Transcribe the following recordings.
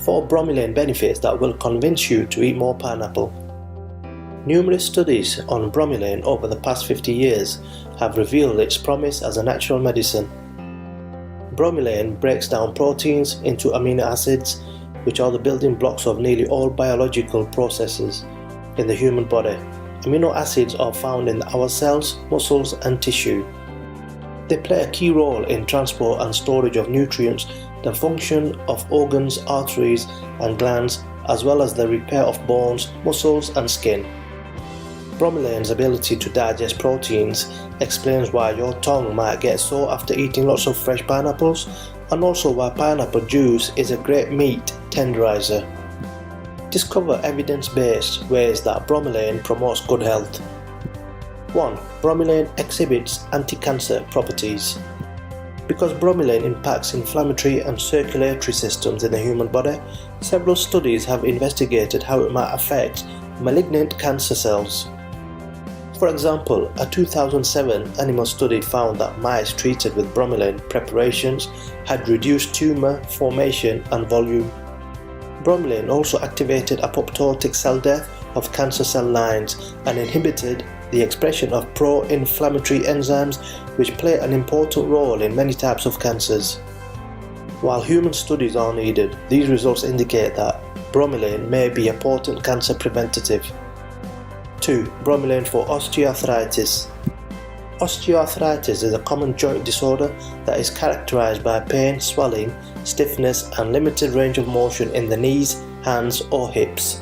4 bromelain benefits that will convince you to eat more pineapple. Numerous studies on bromelain over the past 50 years have revealed its promise as a natural medicine. Bromelain breaks down proteins into amino acids, which are the building blocks of nearly all biological processes in the human body. Amino acids are found in our cells, muscles, and tissue. They play a key role in transport and storage of nutrients, the function of organs, arteries, and glands, as well as the repair of bones, muscles, and skin. Bromelain's ability to digest proteins explains why your tongue might get sore after eating lots of fresh pineapples, and also why pineapple juice is a great meat tenderizer. Discover evidence-based ways that bromelain promotes good health. 1. Bromelain exhibits anti-cancer properties. Because bromelain impacts inflammatory and circulatory systems in the human body, several studies have investigated how it might affect malignant cancer cells. For example, a 2007 animal study found that mice treated with bromelain preparations had reduced tumor formation and volume. Bromelain also activated apoptotic cell death of cancer cell lines and inhibited the expression of pro-inflammatory enzymes, which play an important role in many types of cancers. While human studies are needed, these results indicate that bromelain may be a potent cancer preventative. 2. Bromelain for osteoarthritis. Osteoarthritis is a common joint disorder that is characterized by pain, swelling, stiffness, and limited range of motion in the knees, hands, or hips.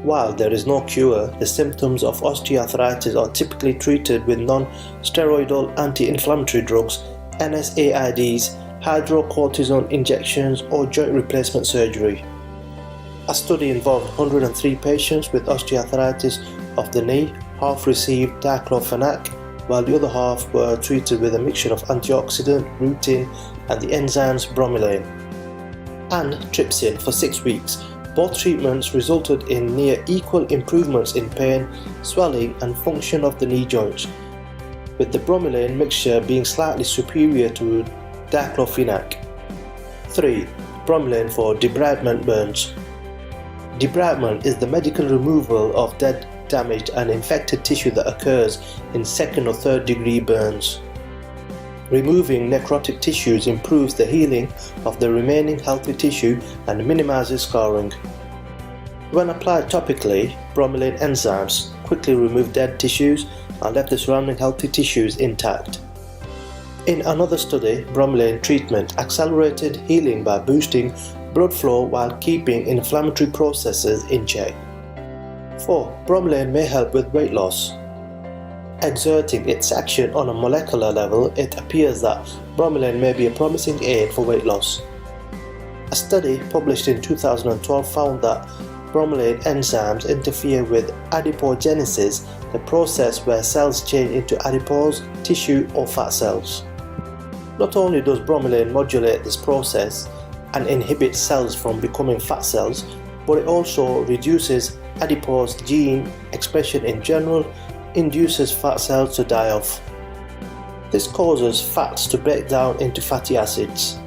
While there is no cure, the symptoms of osteoarthritis are typically treated with non-steroidal anti-inflammatory drugs, NSAIDs, hydrocortisone injections, or joint replacement surgery. A study involved 103 patients with osteoarthritis of the knee. Half received diclofenac, while the other half were treated with a mixture of antioxidant, rutin, and the enzymes bromelain and trypsin for 6 weeks. Both treatments resulted in near equal improvements in pain, swelling, and function of the knee joints, with the bromelain mixture being slightly superior to diclofenac. 3. Bromelain for debridement burns. Debridement is the medical removal of dead, damaged, and infected tissue that occurs in 2nd or 3rd degree burns. Removing necrotic tissues improves the healing of the remaining healthy tissue and minimizes scarring. When applied topically, bromelain enzymes quickly remove dead tissues and left the surrounding healthy tissues intact. In another study, bromelain treatment accelerated healing by boosting blood flow while keeping inflammatory processes in check. 4. Bromelain may help with weight loss. Exerting its action on a molecular level, it appears that bromelain may be a promising aid for weight loss. A study published in 2012 found that bromelain enzymes interfere with adipogenesis, the process where cells change into adipose, tissue, or fat cells. Not only does bromelain modulate this process and inhibit cells from becoming fat cells, but it also reduces adipose gene expression in general, induces fat cells to die off. This causes fats to break down into fatty acids.